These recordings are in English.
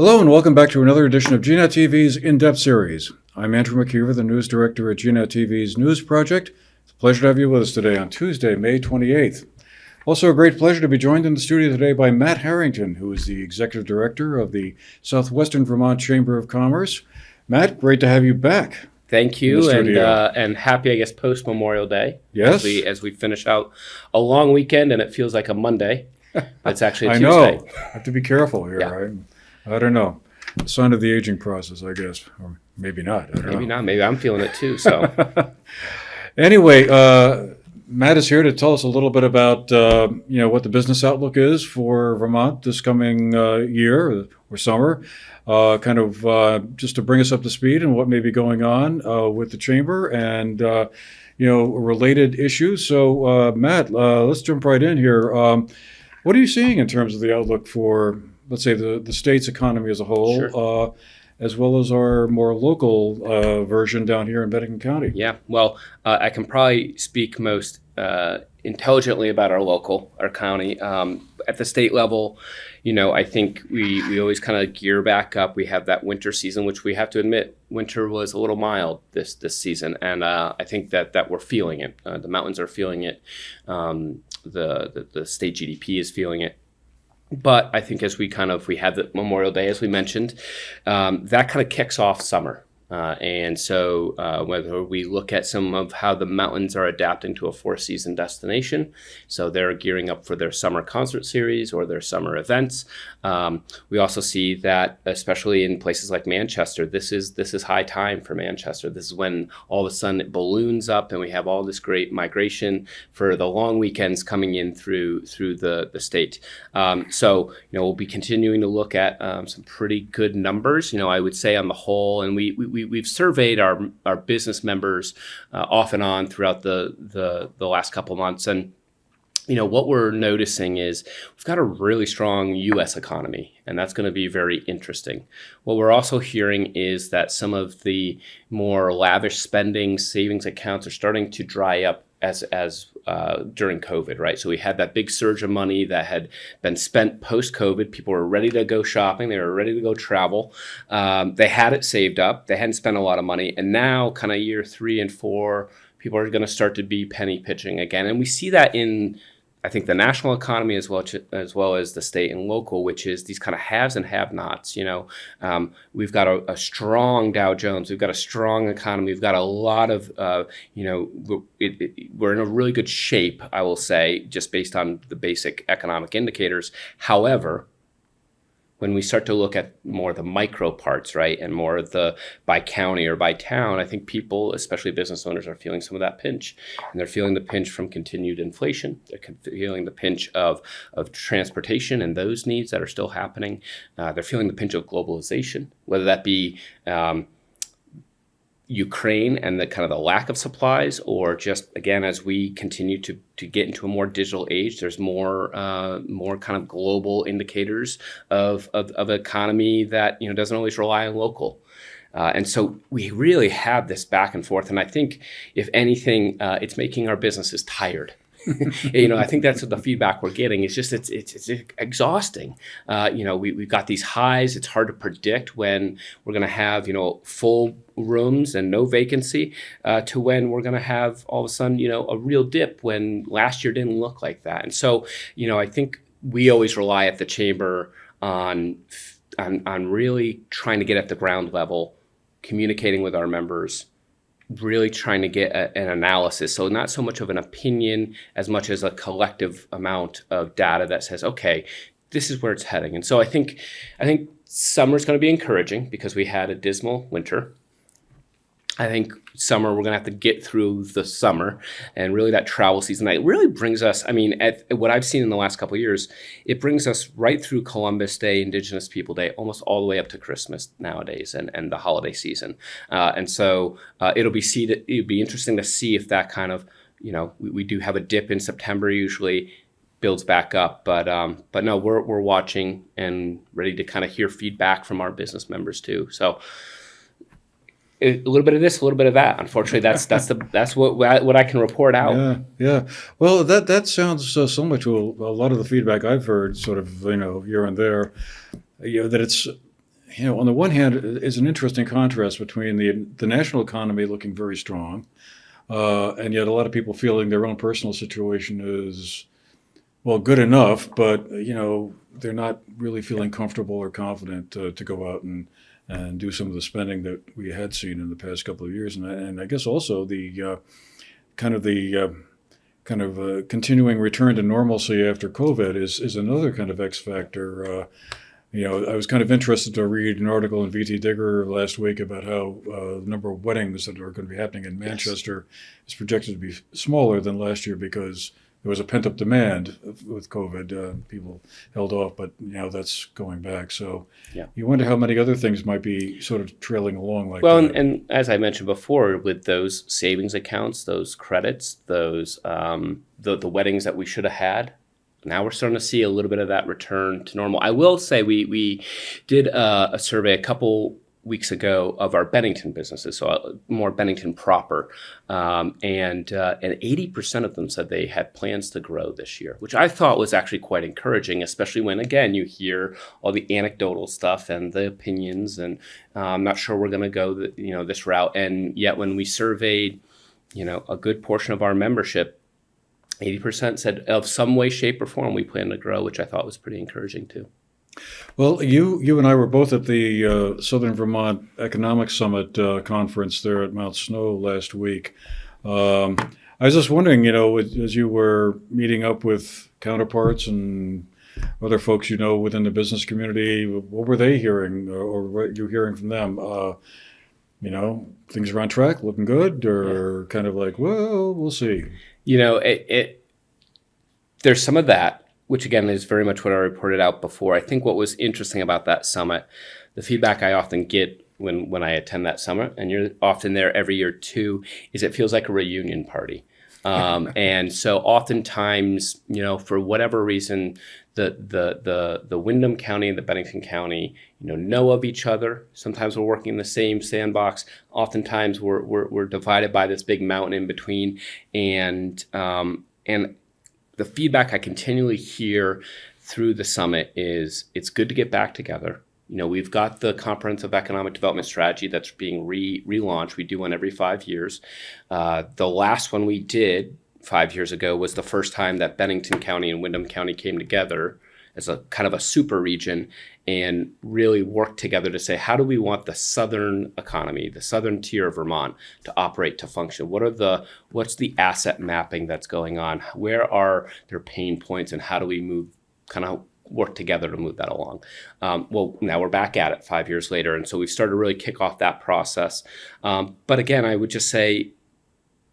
Hello and welcome back to another edition of GNAT-TV's In-Depth Series. I'm Andrew McKeever, the news director at GNAT-TV's News Project. It's a pleasure to have you with us today on Tuesday, May 28th. Also a great pleasure to be joined in the studio today by Matt Harrington, who is the executive director of the Southwestern Vermont Chamber of Commerce. Matt, great to have you back. Thank you, and happy, I guess, post-Memorial Day. Yes. As we finish out a long weekend, and it feels like a Monday, but it's actually a I Tuesday. know. I have to be careful here. Yeah. I don't know. A sign of the aging process, I guess. Or maybe not. Maybe not. Maybe I'm feeling it too. So anyway, Matt is here to tell us a little bit about what the business outlook is for Vermont this coming year or summer. Just to bring us up to speed and what may be going on with the chamber and related issues. So Matt, let's jump right in here. What are you seeing in terms of the outlook for, let's say, the state's economy as a whole? Sure. As well as our more local version down here in Bennington County? Yeah, well, I can probably speak most intelligently about our county. At the state level, I think we always kind of gear back up. We have that winter season, which we have to admit, winter was a little mild this season, and I think that we're feeling it. The mountains are feeling it. The state GDP is feeling it. But I think as we had the Memorial Day, as we mentioned, that kind of kicks off summer. And so whether we look at some of how the mountains are adapting to a four-season destination, so they're gearing up for their summer concert series or their summer events. We also see that, especially in places like Manchester, this is high time for Manchester. This is when all of a sudden it balloons up and we have all this great migration for the long weekends coming in through the state. So we'll be continuing to look at some pretty good numbers. I would say on the whole, and we've surveyed our business members off and on throughout the last couple of months, and what we're noticing is we've got a really strong U.S. economy, and that's going to be very interesting. What we're also hearing is that some of the more lavish spending savings accounts are starting to dry up as during COVID, right? So we had that big surge of money that had been spent post-COVID. People were ready to go shopping. They were ready to go travel. They had it saved up. They hadn't spent a lot of money. And now kind of year 3 and 4, people are going to start to be penny pitching again. And we see that in, I think, the national economy as well as the state and local, which is these kind of haves and have-nots. We've got a strong Dow Jones. We've got a strong economy. We've got a lot of, we're in a really good shape, I will say, just based on the basic economic indicators. However, when we start to look at more the micro parts, right, and more of the by county or by town, I think people, especially business owners, are feeling some of that pinch. And they're feeling the pinch from continued inflation. They're feeling the pinch of transportation and those needs that are still happening. They're feeling the pinch of globalization, whether that be Ukraine and the kind of the lack of supplies, or just, again, as we continue to get into a more digital age, there's more kind of global indicators of economy that doesn't always rely on local. And so we really have this back and forth, and I think if anything, it's making our businesses tired. I think that's what the feedback we're getting. It's just it's exhausting. We've got these highs. It's hard to predict when we're going to have full rooms and no vacancy to when we're going to have all of a sudden a real dip when last year didn't look like that. And so I think we always rely at the chamber on really trying to get at the ground level, communicating with our members, really trying to get an analysis. So not so much of an opinion as much as a collective amount of data that says, okay, this is where it's heading. And so I think summer is going to be encouraging because we had a dismal winter. I think summer, we're going to have to get through the summer and really that travel season. That really brings us, at what I've seen in the last couple of years, it brings us right through Columbus Day, Indigenous People Day, almost all the way up to Christmas nowadays and the holiday season. And so it'll be interesting to see if that kind of, we do have a dip in September usually, builds back up. But no, we're watching and ready to kind of hear feedback from our business members too. So a little bit of this, a little bit of that. Unfortunately, that's what I can report out. Yeah. Well, that sounds similar to a lot of the feedback I've heard, sort of, here and there. That it's on the one hand, is an interesting contrast between the national economy looking very strong, and yet a lot of people feeling their own personal situation is, well, good enough, but they're not really feeling comfortable or confident to go out and do some of the spending that we had seen in the past couple of years, and I guess also the continuing return to normalcy after COVID is another kind of X factor. I was kind of interested to read an article in VT Digger last week about how the number of weddings that are going to be happening in Manchester is projected to be smaller than last year because there was a pent-up demand with COVID. People held off, but now that's going back. So you wonder how many other things might be sort of trailing along like that. Well, and as I mentioned before, with those savings accounts, those credits, those the weddings that we should have had, now we're starting to see a little bit of that return to normal. I will say we did a survey a couple weeks ago of our Bennington businesses, so more Bennington proper, and 80% of them said they had plans to grow this year, which I thought was actually quite encouraging, especially when, again, you hear all the anecdotal stuff and the opinions, and I'm not sure we're going to go this route. And yet when we surveyed a good portion of our membership, 80% said of some way, shape, or form we plan to grow, which I thought was pretty encouraging too. Well, you and I were both at the Southern Vermont Economic Summit conference there at Mount Snow last week. I was just wondering, as you were meeting up with counterparts and other folks within the business community, what were they hearing, or what you hearing from them? Things are on track, looking good, or kind of like, well, we'll see. There's some of that, which again is very much what I reported out before. I think what was interesting about that summit, the feedback I often get when I attend that summit, and you're often there every year too, is it feels like a reunion party. And so oftentimes, for whatever reason, the Windham County and the Bennington County, know of each other. Sometimes we're working in the same sandbox. Oftentimes we're divided by this big mountain in between. And the feedback I continually hear through the summit is it's good to get back together. We've got the Comprehensive Economic Development Strategy that's being relaunched. We do one every 5 years. The last one we did 5 years ago was the first time that Bennington County and Windham County came together as a kind of a super region and really worked together to say, how do we want the southern economy, the southern tier of Vermont, to operate, to function? What's the asset mapping that's going on? Where are their pain points, and how do we work together to move that along? Well, now we're back at it 5 years later, and so we've started to really kick off that process. But again, I would just say,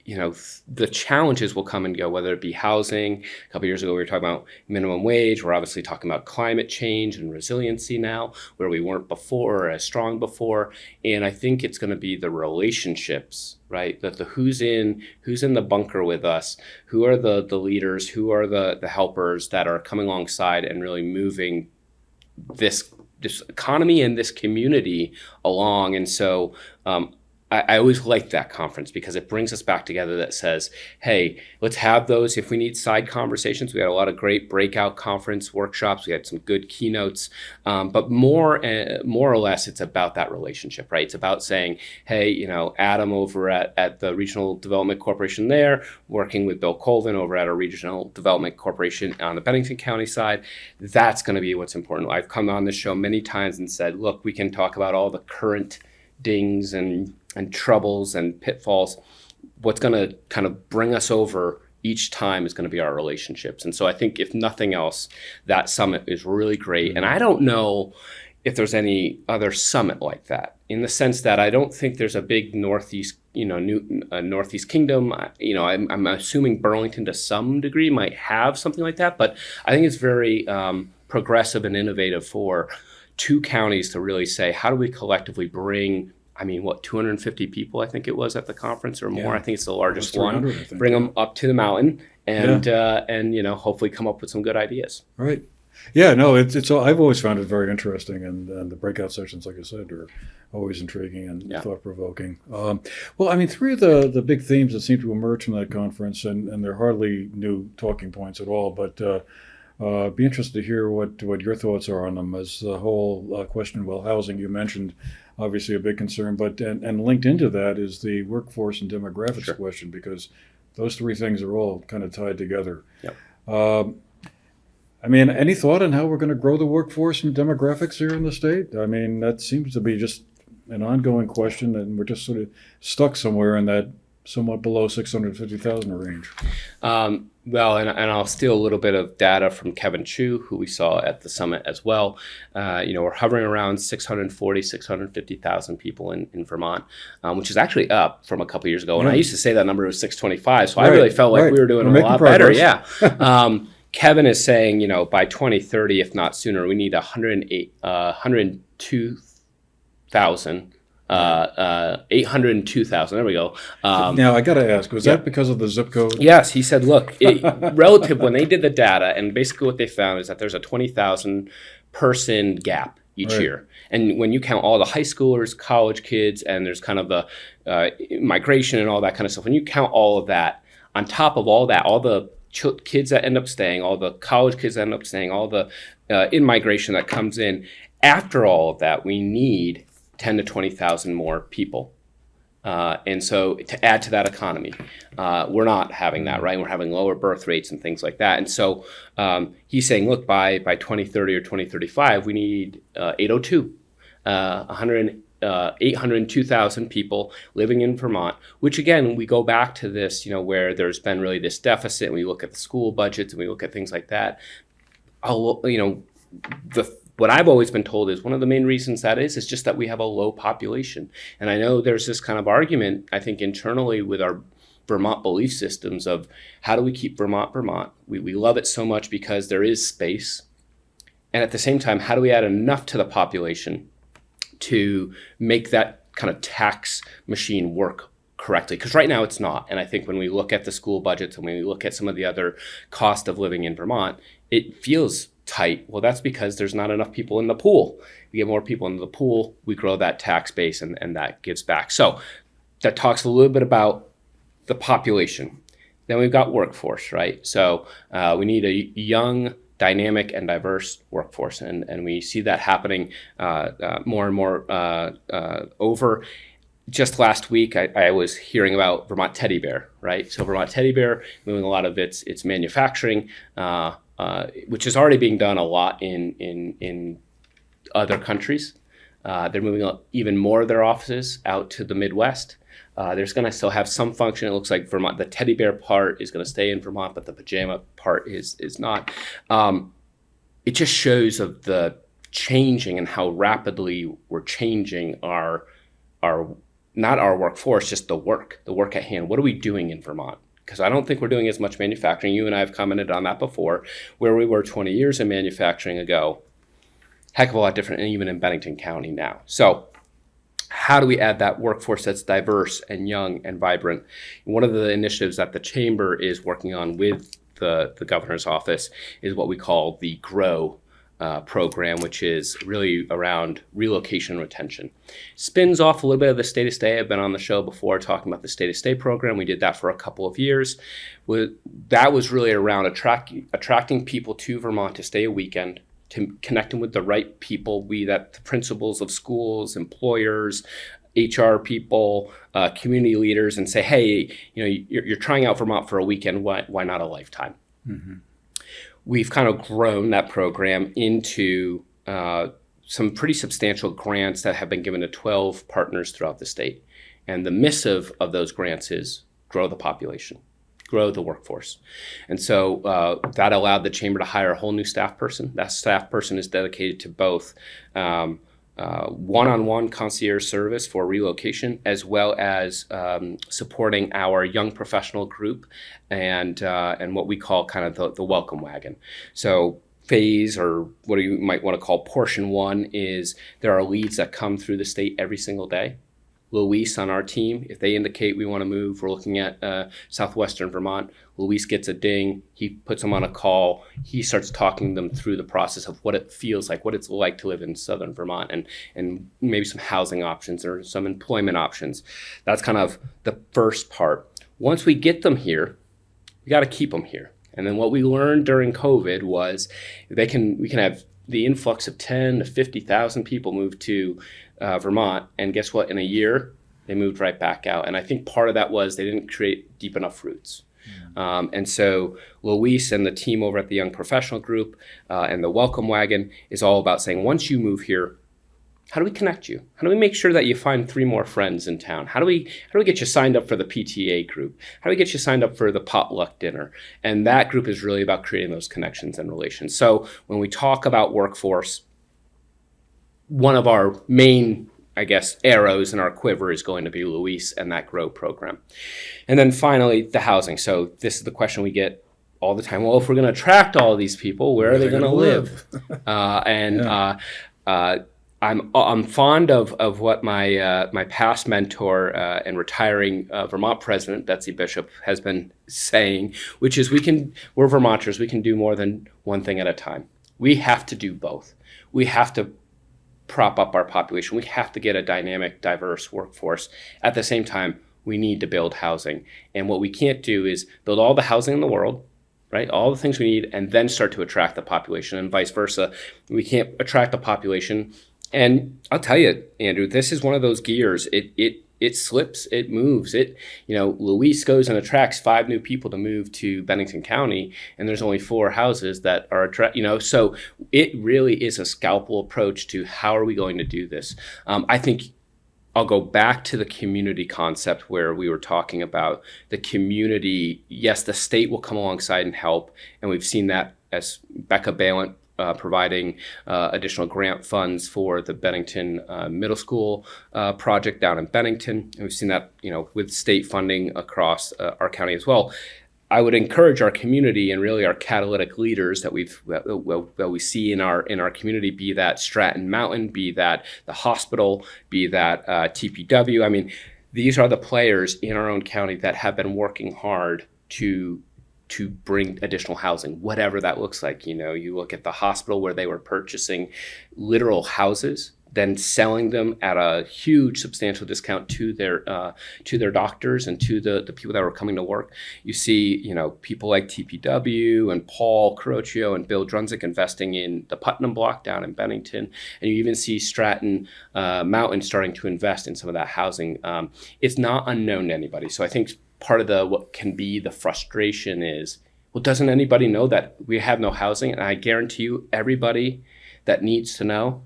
the challenges will come and go, whether it be housing. A couple of years ago, we were talking about minimum wage. We're obviously talking about climate change and resiliency now, where we weren't before or as strong before. And I think it's going to be the relationships, right? That who's in the bunker with us, who are the leaders, who are the helpers that are coming alongside and really moving this economy and this community along. And so I always like that conference because it brings us back together that says, hey, let's have those. If we need side conversations, we had a lot of great breakout conference workshops. We had some good keynotes, but more or less, it's about that relationship, right? It's about saying, hey, Adam over at the Regional Development Corporation there, working with Bill Colvin over at our Regional Development Corporation on the Bennington County side. That's going to be what's important. I've come on this show many times and said, look, we can talk about all the current dings and troubles and pitfalls. What's going to kind of bring us over each time is going to be our relationships. And so I think if nothing else, that summit is really great. And I don't know if there's any other summit like that, in the sense that I don't think there's a big Northeast, Northeast Kingdom. I'm assuming Burlington to some degree might have something like that, but I think it's very progressive and innovative for two counties to really say, how do we collectively bring 250 people, I think it was, at the conference or more. Yeah. I think it's the largest one. Bring them up to the mountain and hopefully come up with some good ideas. Right. Yeah, no, it's I've always found it very interesting, and the breakout sessions, like I said, are always intriguing and thought-provoking. Three of the big themes that seem to emerge from that conference, and they're hardly new talking points at all, but Be interested to hear what your thoughts are on them. As the whole question, well, housing you mentioned, obviously a big concern, but and linked into that is the workforce and demographics Sure. question, because those three things are all kind of tied together. Yep. I mean, any thought on how we're going to grow the workforce and demographics here in the state? I mean, that seems to be just an ongoing question, and we're just sort of stuck somewhere in that somewhat below 650,000 range. Well, and I'll steal a little bit of data from Kevin Chu, who we saw at the summit as well. We're hovering around 640, 650,000 people in Vermont, which is actually up from a couple years ago. And I used to say that number was 625, so I really felt like we were doing a lot better. Yeah. Kevin is saying, by 2030, if not sooner, we need 102,000. 802,000. There we go. Now I got to ask, was that because of the zip code? Yes, he said, look, relative when they did the data, and basically what they found is that there's a 20,000 person gap each year. And when you count all the high schoolers, college kids, and there's kind of the migration and all that kind of stuff, when you count all of that, on top of all that, all the kids that end up staying, all the college kids that end up staying, all the in-migration that comes in, after all of that, we need 10 to 20,000 more people. And so to add to that economy, we're not having that, right? We're having lower birth rates and things like that. And so he's saying, look, by 2030 or 2035, we need 802,000 people living in Vermont, which again, we go back to this, where there's been really this deficit, and we look at the school budgets and we look at things like that. What I've always been told is one of the main reasons that is just that we have a low population. And I know there's this kind of argument, I think, internally with our Vermont belief systems of how do we keep Vermont, Vermont? We love it so much because there is space. And at the same time, how do we add enough to the population to make that kind of tax machine work correctly? Because right now it's not. And I think when we look at the school budgets and when we look at some of the other cost of living in Vermont, it feels tight. Well, that's because there's not enough people in the pool. We get more people into the pool, we grow that tax base, and that gives back. So that talks a little bit about the population. Then we've got workforce, right? So we need a young, dynamic, and diverse workforce, and we see that happening more and more over. Just last week, I was hearing about Vermont Teddy Bear, right? So Vermont Teddy Bear, moving a lot of its manufacturing, which is already being done a lot in other countries. They're moving even more of their offices out to the Midwest. There's going to still have some function. It looks like Vermont, the teddy bear part is going to stay in Vermont, but the pajama part is not. It just shows of the changing and how rapidly we're changing our not our workforce, just the work at hand. What are we doing in Vermont? Because I don't think we're doing as much manufacturing. You and I have commented on that before, where we were 20 years in manufacturing ago. Heck of a lot different, and even in Bennington County now. So how do we add that workforce that's diverse and young and vibrant? One of the initiatives that the Chamber is working on with the governor's office is what we call the GROW program, which is really around relocation and retention. Spins off a little bit of the Stay to Stay. I've been on the show before talking about the Stay to Stay program. We did that for a couple of years. That was really around attracting people to Vermont to stay a weekend, to connect them with the right people, be that the principals of schools, employers, HR people, community leaders, and say, hey, you're trying out Vermont for a weekend. Why not a lifetime? Mm-hmm. We've kind of grown that program into some pretty substantial grants that have been given to 12 partners throughout the state. And the missive of those grants is grow the population, grow the workforce. And so that allowed the Chamber to hire a whole new staff person. That staff person is dedicated to both one-on-one concierge service for relocation, as well as supporting our young professional group and what we call kind of the welcome wagon. So phase, or what you might want to call portion one, is there are leads that come through the state every single day. Luis on our team, if they indicate we want to move, we're looking at southwestern Vermont, Luis gets a ding, he puts them on a call, he starts talking them through the process of what it feels like, what it's like to live in southern Vermont, and maybe some housing options or some employment options. That's kind of the first part. Once we get them here, we got to keep them here. And then what we learned during COVID was we can have the influx of 10 to 50,000 people move to Vermont, and guess what? In a year, they moved right back out. And I think part of that was they didn't create deep enough roots. And so Luis and the team over at the Young Professional Group and the Welcome Wagon is all about saying, once you move here, how do we connect you? How do we make sure that you find 3 more friends in town? How do we get you signed up for the PTA group? How do we get you signed up for the potluck dinner? And that group is really about creating those connections and relations. So when we talk about workforce, one of our main, I guess, arrows in our quiver is going to be Luis and that GROW program. And then finally, the housing. So this is the question we get all the time. Well, if we're going to attract all of these people, where are they going to live? I'm fond of what my past mentor and retiring Vermont president Betsy Bishop has been saying, which is we're Vermonters. We can do more than one thing at a time. We have to do both. We have to prop up our population. We have to get a dynamic, diverse workforce. At the same time, we need to build housing. And what we can't do is build all the housing in the world, right? All the things we need, and then start to attract the population, and vice versa. We can't attract the population. And I'll tell you, Andrew, this is one of those gears. It slips, it moves. Luis goes and attracts 5 new people to move to Bennington County, and there's only 4 houses that are so it really is a scalpel approach to how are we going to do this. I think I'll go back to the community concept where we were talking about the community. Yes, the state will come alongside and help, and we've seen that as Becca Balint providing additional grant funds for the Bennington Middle School project down in Bennington. And we've seen that, with state funding across our county as well. I would encourage our community and really our catalytic leaders that we see in our community, be that Stratton Mountain, be that the hospital, be that TPW. I mean, these are the players in our own county that have been working hard to bring additional housing, whatever that looks like. You look at the hospital where they were purchasing literal houses, then selling them at a huge substantial discount to their doctors and to the people that were coming to work. You see, people like TPW and Paul Carocchio and Bill Drunzik investing in the Putnam block down in Bennington. And you even see Stratton Mountain starting to invest in some of that housing. It's not unknown to anybody. So I think part of what can be the frustration is, well, doesn't anybody know that we have no housing? And I guarantee you, everybody that needs to know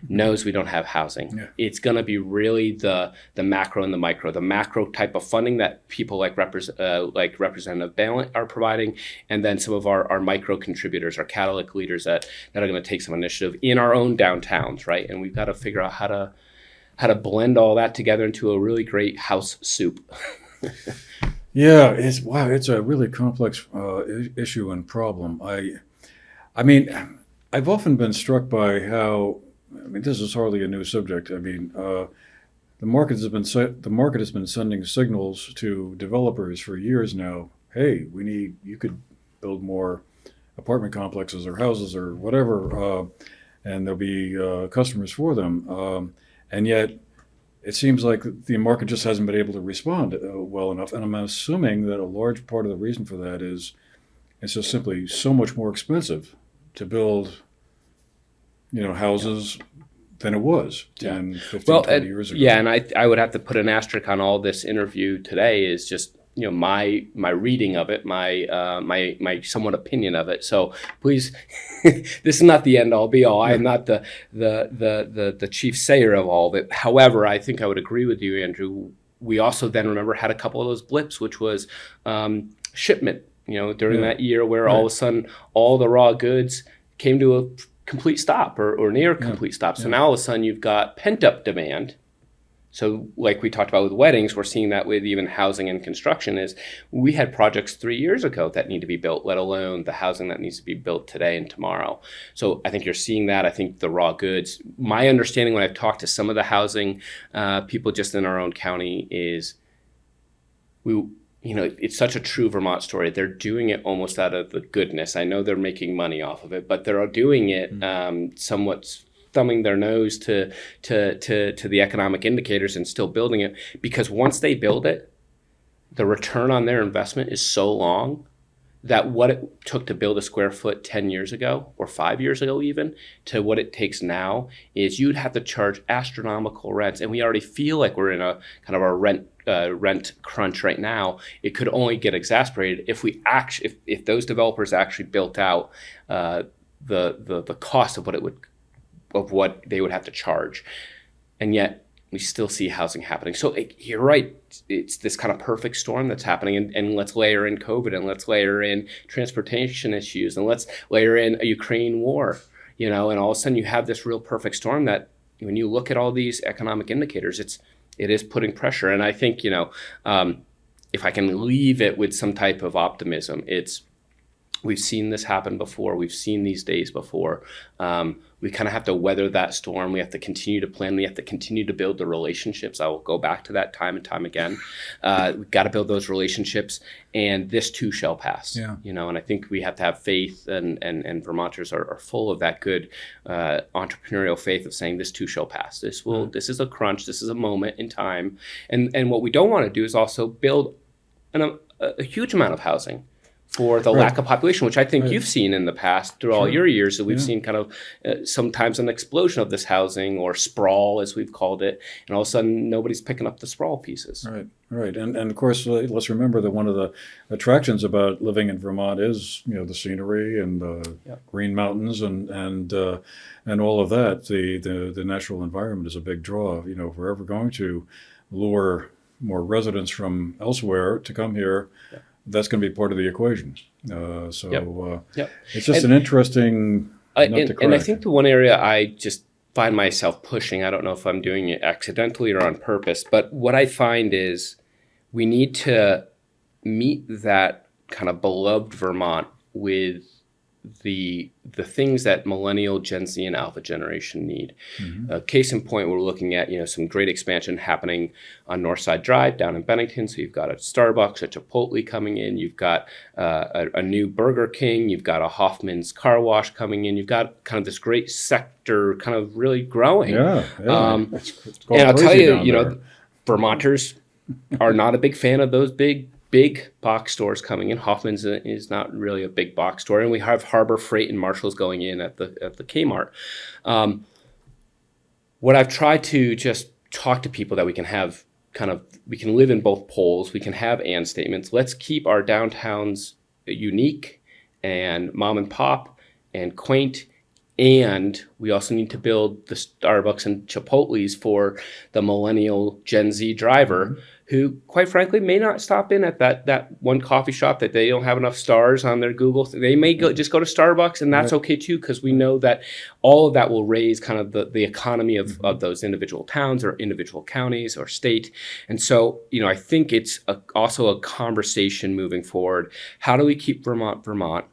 knows we don't have housing. Yeah. It's going to be really the macro and the micro. The macro type of funding that people like Representative Balint are providing, and then some of our micro contributors, our catalytic leaders that are going to take some initiative in our own downtowns, right? And we've got to figure out how to blend all that together into a really great house soup. Yeah, it's a really complex issue and problem. I mean, I've often been struck by how, this is hardly a new subject. The market has been sending signals to developers for years now. Hey, you could build more apartment complexes or houses or whatever, and there'll be customers for them. And yet, it seems like the market just hasn't been able to respond well enough. And I'm assuming that a large part of the reason for that is it's just simply so much more expensive to build, houses than it was 10, 15, 20 years ago. Yeah, and I would have to put an asterisk on all this interview today is just, my reading of it, my somewhat opinion of it. So please, this is not the end all be all. I am not the chief sayer of all of it. However, I think I would agree with you, Andrew. We also then had a couple of those blips, which was shipment. During that year where all of a sudden all the raw goods came to a complete stop or near complete stop. So now all of a sudden you've got pent up demand. So like we talked about with weddings, we're seeing that with even housing and construction is we had projects 3 years ago that need to be built, let alone the housing that needs to be built today and tomorrow. So I think you're seeing that. I think the raw goods, my understanding when I've talked to some of the housing people just in our own county is it's such a true Vermont story. They're doing it almost out of the goodness. I know they're making money off of it, but they're doing it somewhat thumbing their nose to the economic indicators and still building it, because once they build it, the return on their investment is so long that what it took to build a square foot 10 years ago or 5 years ago even to what it takes now is you'd have to charge astronomical rents. And we already feel like we're in a kind of a rent crunch right now. It could only get exacerbated if if those developers actually built out the cost of what they would have to charge. And yet we still see housing happening. So you're right. It's this kind of perfect storm that's happening. And let's layer in COVID, and let's layer in transportation issues, and let's layer in a Ukraine war, and all of a sudden you have this real perfect storm that when you look at all these economic indicators, it is putting pressure. And I think, if I can leave it with some type of optimism, we've seen this happen before. We've seen these days before. We kind of have to weather that storm. We have to continue to plan. We have to continue to build the relationships. I will go back to that time and time again. We've got to build those relationships, and this too shall pass. Yeah. And I think we have to have faith, and Vermonters are full of that good entrepreneurial faith of saying this too shall pass. This is a crunch. This is a moment in time. And what we don't want to do is also build a huge amount of housing for the lack of population, which I think you've seen in the past through all your years, that we've seen kind of sometimes an explosion of this housing, or sprawl as we've called it, and all of a sudden nobody's picking up the sprawl pieces. Right. And of course, let's remember that one of the attractions about living in Vermont is, the scenery and the green mountains and all of that. The natural environment is a big draw. If we're ever going to lure more residents from elsewhere to come here, that's going to be part of the equation. It's just an interesting nut to crack. And I think the one area I just find myself pushing, I don't know if I'm doing it accidentally or on purpose, but what I find is we need to meet that kind of beloved Vermont with the things that millennial, Gen Z, and Alpha generation need. Case in point, we're looking at some great expansion happening on Northside Drive down in Bennington. So you've got a Starbucks, a Chipotle coming in. You've got a new Burger King. You've got a Hoffman's Car Wash coming in. You've got kind of this great sector kind of really growing. And I'll tell you, Vermonters are not a big fan of those big box stores coming in. Hoffman's is not really a big box store, and we have Harbor Freight and Marshall's going in at the Kmart. What I've tried to just talk to people that we can live in both poles. We can have and statements. Let's keep our downtowns unique and mom and pop and quaint. And we also need to build the Starbucks and Chipotle's for the millennial Gen Z driver who, quite frankly, may not stop in at that one coffee shop that they don't have enough stars on their Google. They may just go to Starbucks, and that's okay too, because we know that all of that will raise kind of the economy of those individual towns or individual counties or state. And so, I think it's also a conversation moving forward. How do we keep Vermont Vermont?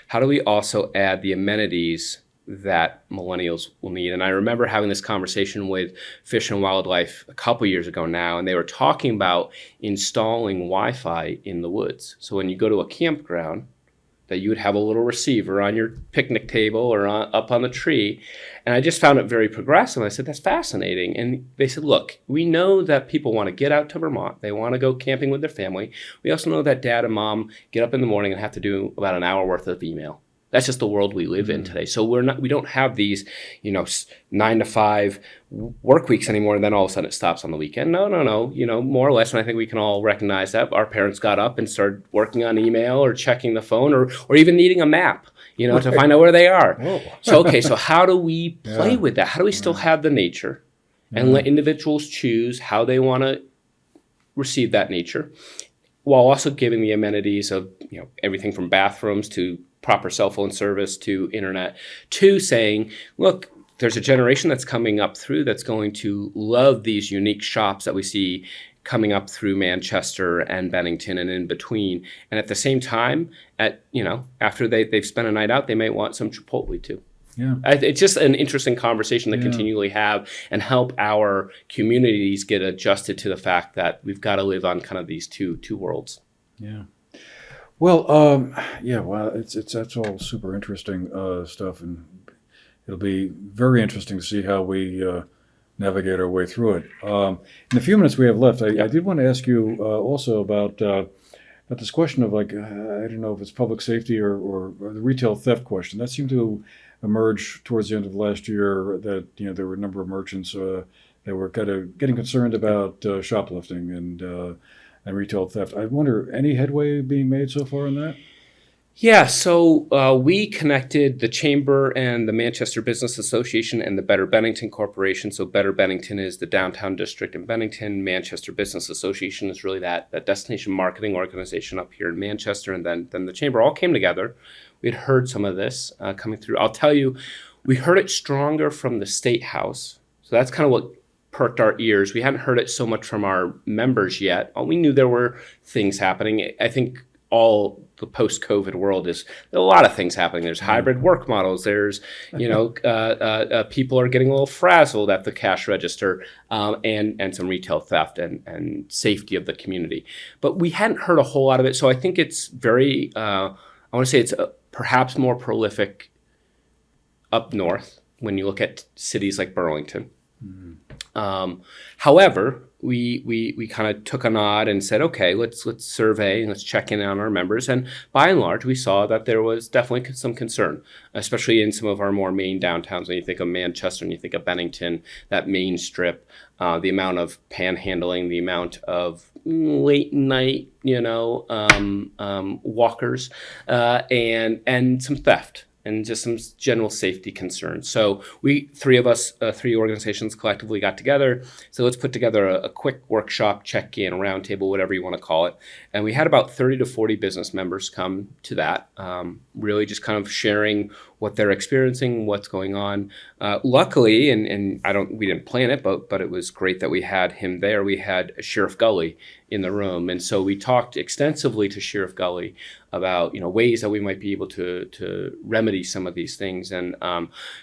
How do we also add the amenities that millennials will need? And I remember having this conversation with Fish and Wildlife a couple years ago now, and they were talking about installing Wi-Fi in the woods. So when you go to a campground, that you would have a little receiver on your picnic table or up on the tree. And I just found it very progressive. I said, that's fascinating. And they said, look, we know that people want to get out to Vermont. They want to go camping with their family. We also know that dad and mom get up in the morning and have to do about an hour worth of email. That's just the world we live in today. So we don't have these, 9 to 5 work weeks anymore, and then all of a sudden it stops on the weekend. No. More or less, and I think we can all recognize that our parents got up and started working on email or checking the phone or even needing a map, to find out where they are. So how do we play with that? How do we still have the nature and let individuals choose how they want to receive that nature, while also giving the amenities of, everything from bathrooms to proper cell phone service to internet, to saying, look, there's a generation that's coming up through that's going to love these unique shops that we see coming up through Manchester and Bennington and in between. And at the same time, after they've spent a night out, they may want some Chipotle too. Yeah. It's just an interesting conversation to continually have and help our communities get adjusted to the fact that we've got to live on kind of these two worlds. Yeah. Well, that's all super interesting stuff, and it'll be very interesting to see how we navigate our way through it. In the few minutes we have left, I did want to ask you also about But this question of like, I don't know if it's public safety or the retail theft question, that seemed to emerge towards the end of last year, that, there were a number of merchants that were kind of getting concerned about shoplifting and retail theft. I wonder, any headway being made so far on that? Yeah, so we connected the Chamber and the Manchester Business Association and the Better Bennington Corporation. So Better Bennington is the downtown district in Bennington. Manchester Business Association is really that destination marketing organization up here in Manchester. And then the Chamber all came together. We had heard some of this coming through. I'll tell you, we heard it stronger from the State House. So that's kind of what perked our ears. We hadn't heard it so much from our members yet. We knew there were things happening. I think all the post-COVID world there's a lot of things happening. There's hybrid work models. There's, people are getting a little frazzled at the cash register, and some retail theft and safety of the community. But we hadn't heard a whole lot of it. So I think it's very, I want to say it's perhaps more prolific up north when you look at cities like Burlington. However, we kind of took a nod and said, okay, let's survey and let's check in on our members. And by and large, we saw that there was definitely some concern, especially in some of our more main downtowns. When you think of Manchester and you think of Bennington, that main strip, the amount of panhandling, the amount of late night, walkers, and some theft, and just some general safety concerns. So three organizations collectively got together. So let's put together a quick workshop, check-in, roundtable, whatever you want to call it. And we had about 30 to 40 business members come to that, really just kind of sharing what they're experiencing, what's going on. Luckily, and we didn't plan it, but it was great that we had him there. We had Sheriff Gully in the room, and so we talked extensively to Sheriff Gully about ways that we might be able to remedy some of these things. And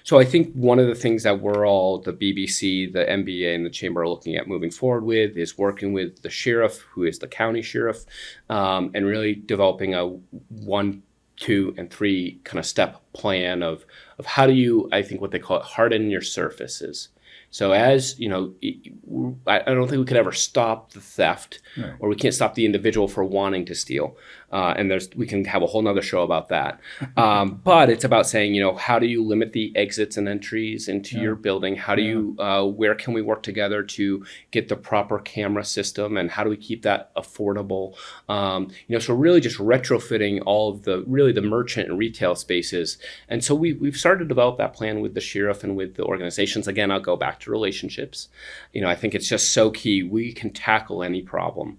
so I think one of the things that we're all, the BBC, the MBA, and the Chamber are looking at moving forward with is working with the sheriff, who is the county sheriff, and really developing a 1, 2, and 3 kind of step plan of how do you, I think what they call it, harden your surfaces. So as I don't think we could ever stop the theft, right, or we can't stop the individual for wanting to steal. And we can have a whole nother show about that. But it's about saying, how do you limit the exits and entries into your building? How do you, where can we work together to get the proper camera system, and how do we keep that affordable? So really just retrofitting all of the merchant and retail spaces. And so we've started to develop that plan with the sheriff and with the organizations. Again, I'll go back to relationships. I think it's just so key. We can tackle any problem,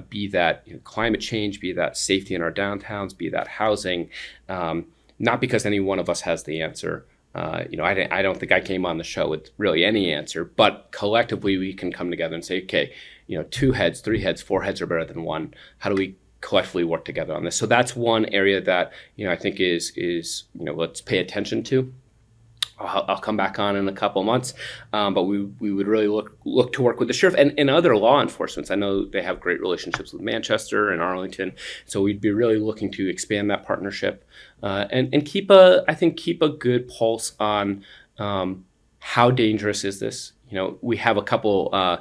be that climate change, be that safety in our downtowns, be that housing, not because any one of us has the answer. I don't think I came on the show with really any answer, but collectively we can come together and say, okay, 2 heads, 3 heads, 4 heads are better than one. How do we collectively work together on this? So that's one area that I think is let's pay attention to. I'll come back on in a couple of months, but we would really look to work with the sheriff and other law enforcement. I know they have great relationships with Manchester and Arlington, so we'd be really looking to expand that partnership and keep a good pulse on how dangerous is this. We have a couple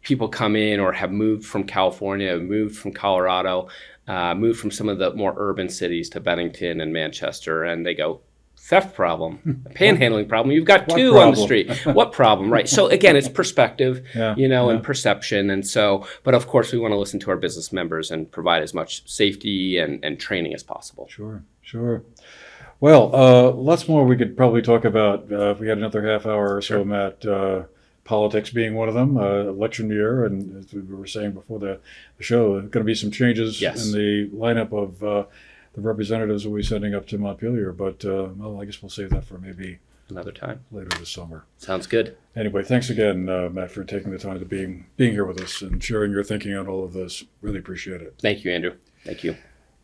people come in or have moved from California, moved from Colorado, moved from some of the more urban cities to Bennington and Manchester, and they go, theft problem, panhandling problem. You've got 2 on the street. What problem, right? So again, it's perspective, and perception. And so, but of course we want to listen to our business members and provide as much safety and training as possible. Sure. Well, lots more we could probably talk about if we had another half hour or so, Matt. Politics being one of them, election year, and as we were saying before the show, there are going to be some changes in the lineup of the representatives will be sending up to Montpelier, but I guess we'll save that for maybe another time later this summer. Sounds good. Anyway, thanks again, Matt, for taking the time to being here with us and sharing your thinking on all of this. Really appreciate it. Thank you, Andrew. Thank you.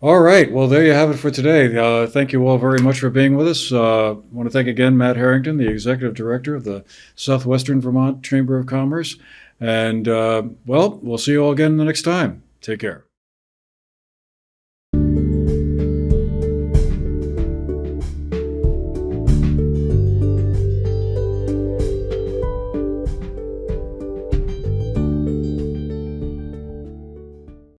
All right. Well, there you have it for today. Thank you all very much for being with us. I want to thank again Matt Harrington, the Executive Director of the Southwestern Vermont Chamber of Commerce. And, we'll see you all again the next time. Take care.